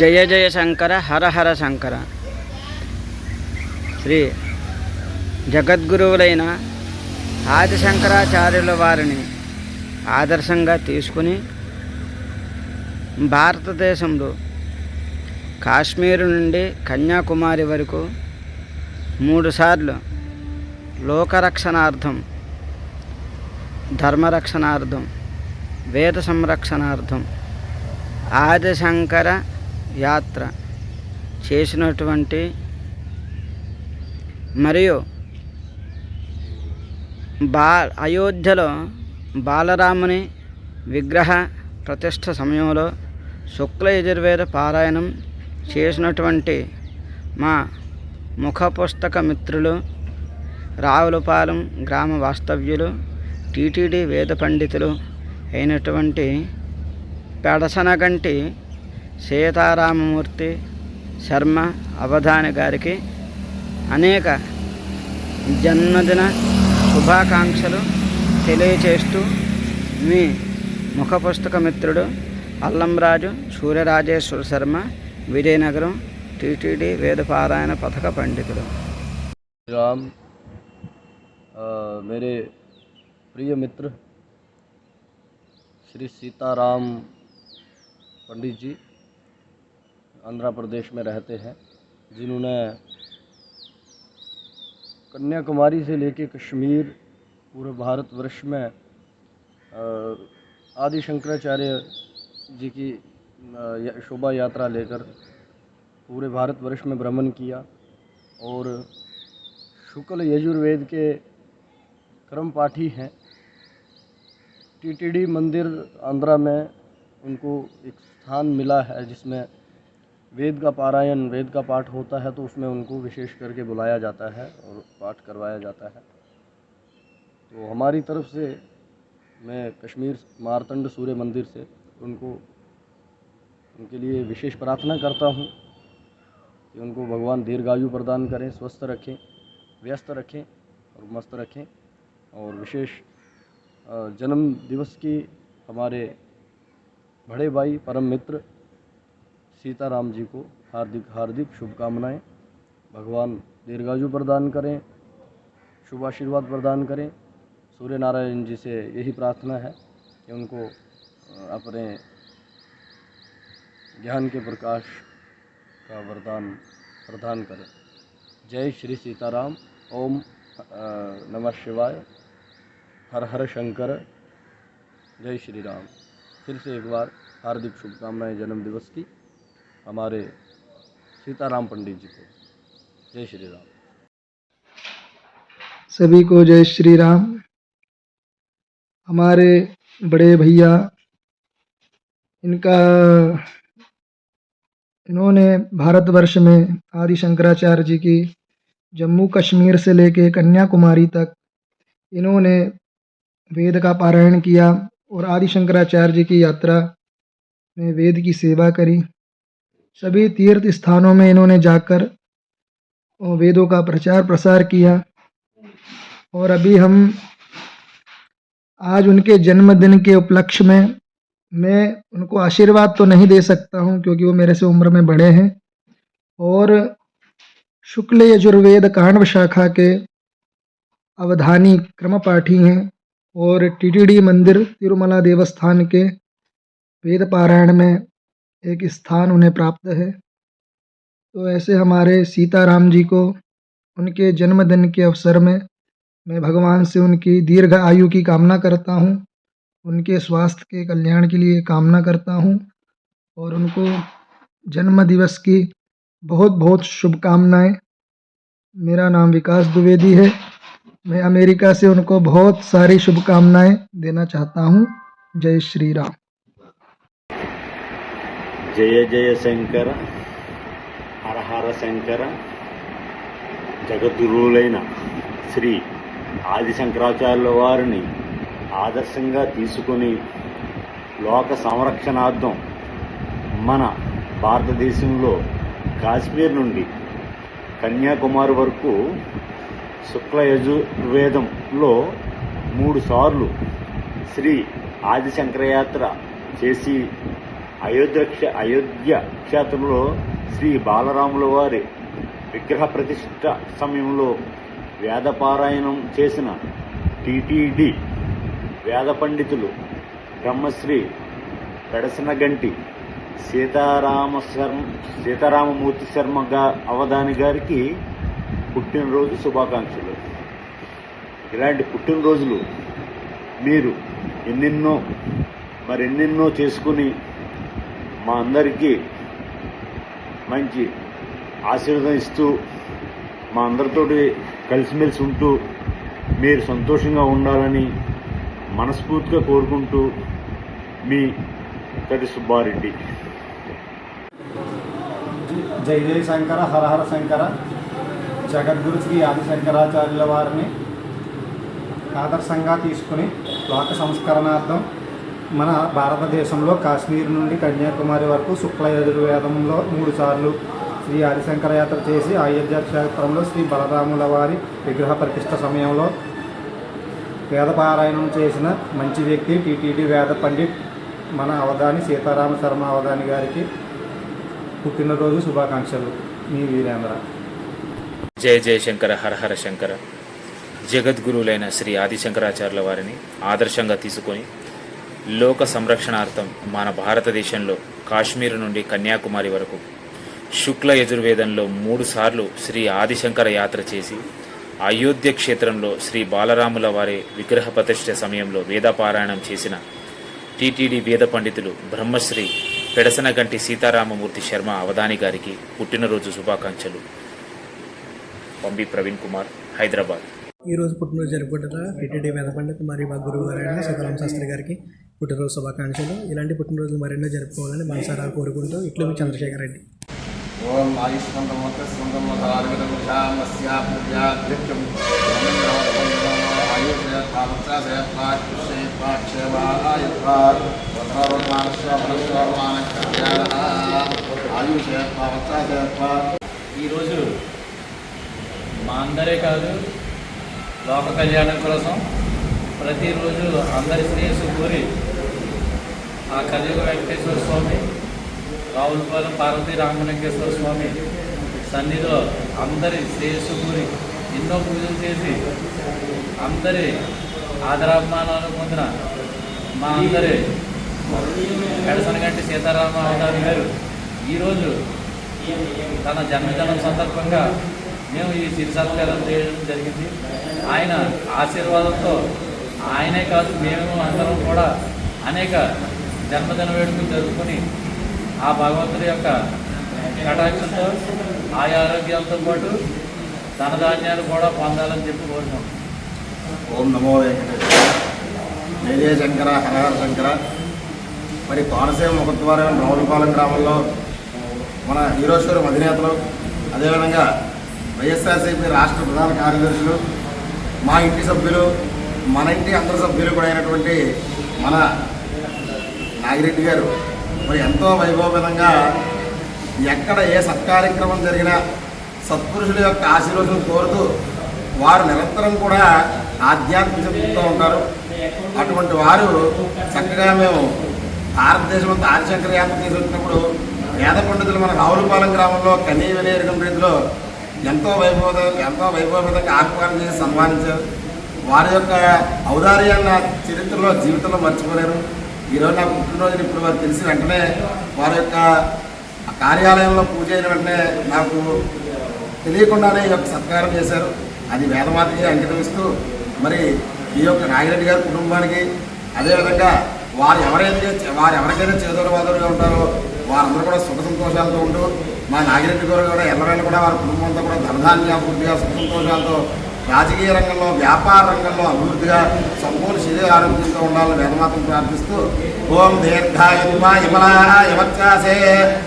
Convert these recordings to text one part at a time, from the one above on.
జయ జయ శంకర హర హర శంకర. శ్రీ జగద్గురువులైన ఆది శంకరాచార్యుల వారిని ఆదర్శంగా తీసుకుని భారతదేశంలో కాశ్మీరు నుండి కన్యాకుమారి వరకు 3 సార్లు లోకరక్షణార్థం, ధర్మరక్షణార్థం, వేద సంరక్షణార్థం ఆదిశంకర యాత్ర చేసినటువంటి మరియు అయోధ్యలో బాలరాముని విగ్రహ ప్రతిష్ఠ సమయంలో శుక్ల యజుర్వేద పారాయణం చేసినటువంటి మా ముఖ పుస్తక మిత్రులు, రావులపాలెం గ్రామ వాస్తవ్యులు, టీటీడీ వేద పండితులు అయినటువంటి పెడసనగంటి సీతారామమూర్తి శర్మ అవధాని గారికి అనేక జన్మదిన శుభాకాంక్షలు తెలియచేస్తూ మీ ముఖ పుస్తక మిత్రుడు అల్లంరాజు సూర్యరాజేశ్వర శర్మ, విజయనగరం, టీటీడీ వేదపారాయణ పథక పండితుడు. राम मेरे प्रिय मित्र श्री सीताराम पंडित जी आंध्र प्रदेश में रहते हैं, जिन्होंने कन्याकुमारी से लेके कश्मीर पूरे भारतवर्ष में आदि शंकराचार्य जी की शोभा यात्रा लेकर पूरे भारतवर्ष में भ्रमण किया और शुक्ल यजुर्वेद के क्रम पाठी हैं। टीटीडी मंदिर आंध्रा में उनको एक स्थान मिला है जिसमें वेद का पारायण, वेद का पाठ होता है, तो उसमें उनको विशेष करके बुलाया जाता है और पाठ करवाया जाता है। तो हमारी तरफ से मैं कश्मीर मार्तंड सूर्य मंदिर से उनके लिए विशेष प्रार्थना करता हूँ कि उनको भगवान दीर्घायु प्रदान करें, स्वस्थ रखें, व्यस्त रखें और मस्त रखें। और विशेष जन्म दिवस की हमारे बड़े भाई परम मित्र सीताराम जी को हार्दिक हार्दिक शुभकामनाएं। भगवान दीर्घायु प्रदान करें, शुभ आशीर्वाद प्रदान करें। सूर्य नारायण जी से यही प्रार्थना है कि उनको अपने ज्ञान के प्रकाश का वरदान प्रदान करें। जय श्री सीताराम। ओम नमः शिवाय। हर हर शंकर। जय श्री राम। फिर से एक बार हार्दिक शुभकामनाएं जन्म दिवस की हमारे सीताराम पंडित जी को। जय श्री राम। सभी को जय श्री राम। हमारे बड़े भैया इन्होंने भारतवर्ष में आदि शंकराचार्य जी की जम्मू कश्मीर से लेके कन्याकुमारी तक इन्होंने वेद का पारायण किया और आदि शंकराचार्य जी की यात्रा में वेद की सेवा करी। सभी तीर्थ स्थानों में इन्होंने जाकर वेदों का प्रचार प्रसार किया। और अभी हम आज उनके जन्मदिन के उपलक्ष्य में मैं उनको आशीर्वाद तो नहीं दे सकता हूं क्योंकि वो मेरे से उम्र में बड़े हैं और शुक्ल यजुर्वेद काण्व शाखा के अवधानी क्रमपाठी हैं और टीटीडी मंदिर तिरुमला देवस्थान के वेद पारायण में एक स्थान उन्हें प्राप्त है। तो ऐसे हमारे सीताराम जी को उनके जन्मदिन के अवसर में मैं भगवान से उनकी दीर्घ आयु की कामना करता हूँ, उनके स्वास्थ्य के कल्याण के लिए कामना करता हूँ और उनको जन्म दिवस की बहुत बहुत शुभकामनाएं। मेरा नाम विकास द्विवेदी है। मैं अमेरिका से उनको बहुत सारी शुभकामनाएं देना चाहता हूँ। जय श्री राम। जय जय शंकर हर हर शंकर. జగద్గురువులైన శ్రీ ఆది శంకరాచార్యుల వారిని ఆదర్శంగా తీసుకొని లోక సంరక్షణార్థం మన భారతదేశంలో కాశ్మీర్ నుండి కన్యాకుమారి వరకు శుక్ల యజుర్వేదంలో 3 సార్లు శ్రీ ఆది శంకరయాత్ర చేసి అయోధ్య క్షేత్రంలో శ్రీ బాలరాముల వారి విగ్రహ ప్రతిష్ఠ సమయంలో వేదపారాయణం చేసిన టిటిడి వేద పండితులు బ్రహ్మశ్రీ పెడసనగంటి సీతారామమూర్తి శర్మ అవధాని గారికి పుట్టినరోజు శుభాకాంక్షలు. ఇలాంటి పుట్టినరోజులు మీరు మరెన్నెన్నో చేసుకుని మా అందరికీ మంచి ఆశీర్వాదం ఇస్తూ మా అందరితోటి కలిసిమెలిసి ఉంటూ మీరు సంతోషంగా ఉండాలని మనస్ఫూర్తిగా కోరుకుంటూ మీ తడి సుబ్బారెడ్డి. జై జై శంకర హర హర శంకర. జగద్గురు శ్రీ ఆదిశంకరాచార్యుల వారిని ఆదర్శంగా తీసుకుని లోక సంస్కరణార్థం మన భారతదేశంలో కాశ్మీర్ నుండి కన్యాకుమారి వరకు శుక్ల యజుర్వేదంలో 3 సార్లు శ్రీ ఆదిశంకర యాత్ర చేసి అయోధ్య క్షేత్రంలో శ్రీ బలరాముల వారి విగ్రహ ప్రతిష్ఠ సమయంలో వేదపారాయణం చేసిన మంచి వ్యక్తి టిటిడి వేద పండిట్ మన అవధాని సీతారామ శర్మ అవధాని గారికి పుట్టినరోజు శుభాకాంక్షలు. మీ వీరేంద్ర. జయ జయ శంకర హర హర శంకర. జగద్గురువులైన శ్రీ ఆదిశంకరాచార్యుల వారిని ఆదర్శంగా తీసుకొని లోక సంరక్షణార్థం మన భారతదేశంలో కాశ్మీర్ నుండి కన్యాకుమారి వరకు శుక్ల యజుర్వేదంలో 3 సార్లు శ్రీ ఆదిశంకర యాత్ర చేసి అయోధ్య క్షేత్రంలో శ్రీ బాలరాముల వారి విగ్రహ ప్రతిష్ఠ సమయంలో వేదపారాయణం చేసిన టిటిడి వేద పండితులు బ్రహ్మశ్రీ పెడసనగంటి సీతారామమూర్తి శర్మ అవధాని గారికి పుట్టినరోజు శుభాకాంక్షలు. పంబి ప్రవీణ్ కుమార్, హైదరాబాద్. ఈరోజు పుట్టినరోజు జరుపుకుంటున్న టిటిడి వేద పండిత్ మరియు మా గురువు గారైన సీతారామ శాస్త్రి గారికి పుట్టినరోజు శుభాకాంక్షలు. ఇలాంటి పుట్టినరోజులు మరెన్నో జరుపుకోవాలని మనసారా కోరుకుంటూ ఇట్లు మీ చంద్రశేఖర్ రెడ్డి. ఓం ఈరోజు మా అందరే కాదు, లోక కళ్యాణం కోసం ప్రతిరోజు అందరి శ్రేయస్సు కోరి ఆ కలియుగ వెంకటేశ్వర స్వామి, రావులపాలెం పార్వతీ రామలింగేశ్వర స్వామి సన్నిధిలో అందరి శ్రేయస్సు కోరి ఎన్నో పూజలు చేసి అందరి ఆదరాభిమానాలు పొందిన మా అందరి పెడసనగంటి సీతారామ అవధాని గారు ఈరోజు తన జన్మదినం సందర్భంగా మేము ఈ సిరి సత్కారం చేయడం జరిగింది. ఆయన ఆశీర్వాదంతో ఆయనే కాదు, మేము అందరం కూడా అనేక జన్మదిన వేడుకలు జరుపుకొని ఆ భగవంతుడి యొక్క కటాక్షంతో ఆయా ఆరోగ్యాలతో పాటు ధనధాన్యాలు కూడా పొందాలని చెప్పి కోరుకుంటున్నాం. ఓం నమో వెంకటేశ్వర. జయ జయ శంకర హర హర శంకర. మరి కోనసీమ ముఖద్వారం రావులపాలెం గ్రామంలో మన హీరోశ్వరం అధినేతలు, అదేవిధంగా వైఎస్ఆర్సీపీ రాష్ట్ర ప్రధాన కార్యదర్శులు, మా ఇంటి సభ్యులు, మన ఇంటి అందరి సభ్యులు కూడా అయినటువంటి మన నాగిరెడ్డి గారు మరి ఎంతో వైభవపేతంగా ఎక్కడ ఏ సత్కార్యక్రమం జరిగినా సత్పురుషుల యొక్క ఆశీర్వాదం కోరుతూ వారు నిరంతరం కూడా ఆధ్యాత్మికతో ఉంటారు. అటువంటి వారు చక్కగా మేము భారతదేశం అంతా ఆదిశంకర యాత్ర చేసి వచ్చినప్పుడు వేద పండితులు మన రావులపాలెం గ్రామంలో కనీవినేరకం రీతిలో ఎంతో వైభవపేతంగా ఆహ్వానం చేసి సన్మానించారు. వారి యొక్క ఔదార్యాన్ని చరిత్రలో జీవితంలో మర్చిపోలేరు. ఈరోజు నాకు పుట్టినరోజుని ఇప్పుడు వారు తెలిసి వెంటనే వారి యొక్క కార్యాలయంలో పూజ అయిన వెంటనే నాకు తెలియకుండానే ఈ యొక్క సత్కారం చేశారు. అది వేదమాతకి అంకితం ఇస్తూ మరి ఈ యొక్క నాగిరెడ్డి గారి కుటుంబానికి, అదేవిధంగా వారు ఎవరికైనా చేదోడువాదులుగా ఉంటారో వారందరూ కూడా సుఖ సంతోషాలతో ఉంటూ మా నాగిరెడ్డి గారు కూడా ఎల్లవేళ కూడా వారి కుటుంబంతో కూడా ధనధాన్యాభివృద్ధిగా సుఖ సంతోషాలతో రాజకీయ రంగంలో, వ్యాపార రంగంలో అభివృద్ధిగా సంపూర్ణ శరీర ఆరోగ్యంతో ఉండాలని వేదమాతను ప్రార్థిస్తూ ఓం దీర్ఘాయుర్మాయమలాయవచ్చాసే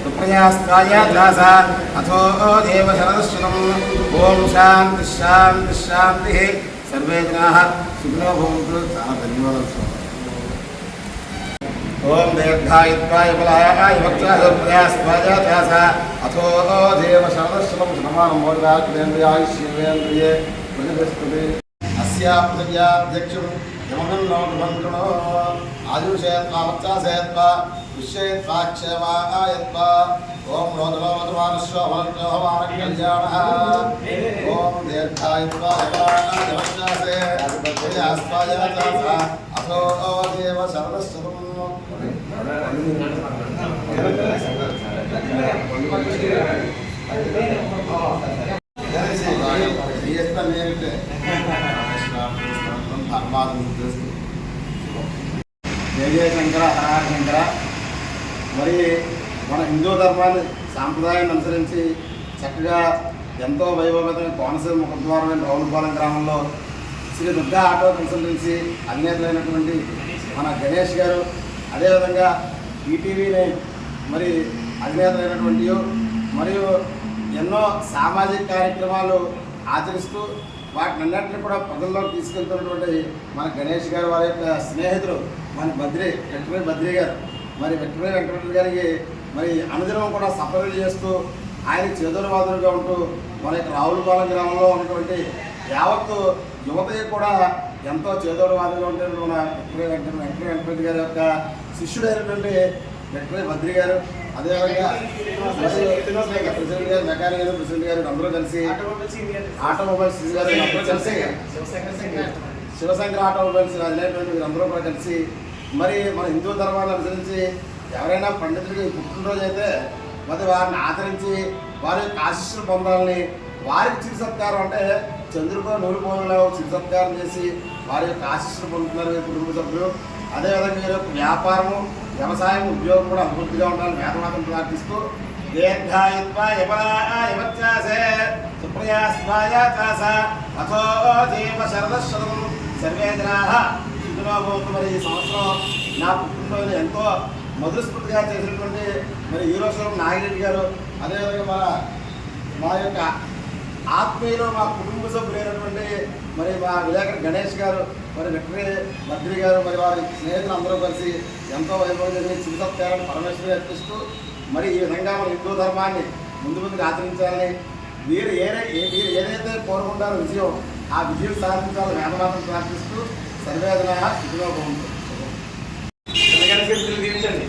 సుప్రజాస్తాయ దాస అథో దేవ శరదశ్వరం. ఓం శాంతి శాంతి శాంతి. సర్వే జనాః సుఖినో భవంతు. చాలా ధన్యవాదాలు స్వామి. ఓం దీర్ఘాయుర్మాయమలాయవచ్చాసే సుప్రజాస్తాయ దాస అథో దేవ శరదశ్వరం. నమానం మోదాయుష్యేంద్రియే అస్యా పృథివ్యాధ్యక్షం यमगन्नोद्भन्त्रणो आयुषयत्वा वच्चासयत्वा विश्वयत्वा क्षेमायत्वा ॐ रोदनोदमानुष्योभवन्योहमानकल्याणः ॐ दीर्घायत्वा यवानायवच्चासे अस्वायवचासा अथो देव शरदश्चतुम् జయ జయ శంకర హర శంకర. మరి మన హిందూ ధర్మాన్ని సాంప్రదాయాన్ని అనుసరించి చక్కగా ఎంతో వైభవమైన కోనసీమ ముఖద్వారమైన రావులపాలెం గ్రామంలో శ్రీ దుర్గా ఆటో కన్సల్టెన్సీ అధినేతలైనటువంటి మన గణేష్ గారు, అదేవిధంగా ఈటీవీని మరి అధినేతలైనటువంటి మరియు ఎన్నో సామాజిక కార్యక్రమాలు ఆచరిస్తూ వాటినన్నింటినీ కూడా ప్రజల్లోకి తీసుకెళ్తున్నటువంటి మన గణేష్ గారు వారి యొక్క స్నేహితులు మన వెంకటరెడ్డి బద్రి గారు, మరి వెంకటరెడ్డి గారికి మరి అనుదినం కూడా సఫలు చేస్తూ ఆయన చేదోడువాదులుగా ఉంటూ మన యొక్క రావులపాలెం గ్రామంలో ఉన్నటువంటి యావత్తు యువతకి కూడా ఎంతో చేదోడువాదులుగా ఉంటే మన వెంకటరెడ్డి గారి యొక్క శిష్యుడైనటువంటి వెంకటరెడ్డి బద్రి గారు, అదేవిధంగా ప్రెసిడెంట్ గారు, మెకానిక్ గారు, ప్రెసిడెంట్ గారు అందరూ కలిసి ఆటోమొబైల్స్ గారు అందరూ కలిసి శివశంకర ఆటోమొబైల్స్ అధినేటువంటి వీరందరూ కూడా కలిసి మరి మన హిందూ ధర్మాన్ని అనుసరించి ఎవరైనా పండితుడికి పుట్టినరోజు అయితే మరి వారిని ఆదరించి వారి యొక్క ఆశీస్సులు పొందాలని, వారికి చిరు సత్కారం అంటే చంద్రుకో నూరు పోలలో చిరు సత్కారం చేసి వారి యొక్క ఆశీస్సులు పొందుతున్నారు కుటుంబ సభ్యులు. అదేవిధంగా వీరి యొక్క వ్యాపారము, వ్యవసాయం, ఉద్యోగం కూడా అభివృద్ధిగా ఉండాలని వేదమాతను ప్రార్థిస్తూ దీర్ఘాయుత్వ యవచ్చాసే సుప్రయాస్వాయ చాస అథో జీవ శరదశతం సర్వే జనాః సుఖినో భవంతు. మరి ఈ సంవత్సరం నా పుట్టినరోజు ఎంతో మధురస్ఫూర్తిగా చేసినటువంటి మరి హీరోశ్వరం నాగిరెడ్డి గారు, అదేవిధంగా మా యొక్క ఆత్మీయులు, మా కుటుంబ సభ్యులైనటువంటి మరి మా విలేకరు గణేష్ గారు, మరి వెంకటరెడ్డి బద్రి గారు, మరి వారి స్నేహితులు అందరూ కలిసి ఎంతో వైభవం జరిగి చిరు సత్కారాన్ని పరమేశ్వరుడు అర్పిస్తూ మరి ఈ విధంగా మన హిందూ ధర్మాన్ని ముందుకు ఆచరించాలని, వీరు ఏదైతే కోరుకుంటారో విజయం, ఆ విజయం సాధించాలని వేదమాతను ప్రార్థిస్తూ సర్వేదన స్థితిలో బాగుంటుంది. దీవించండి.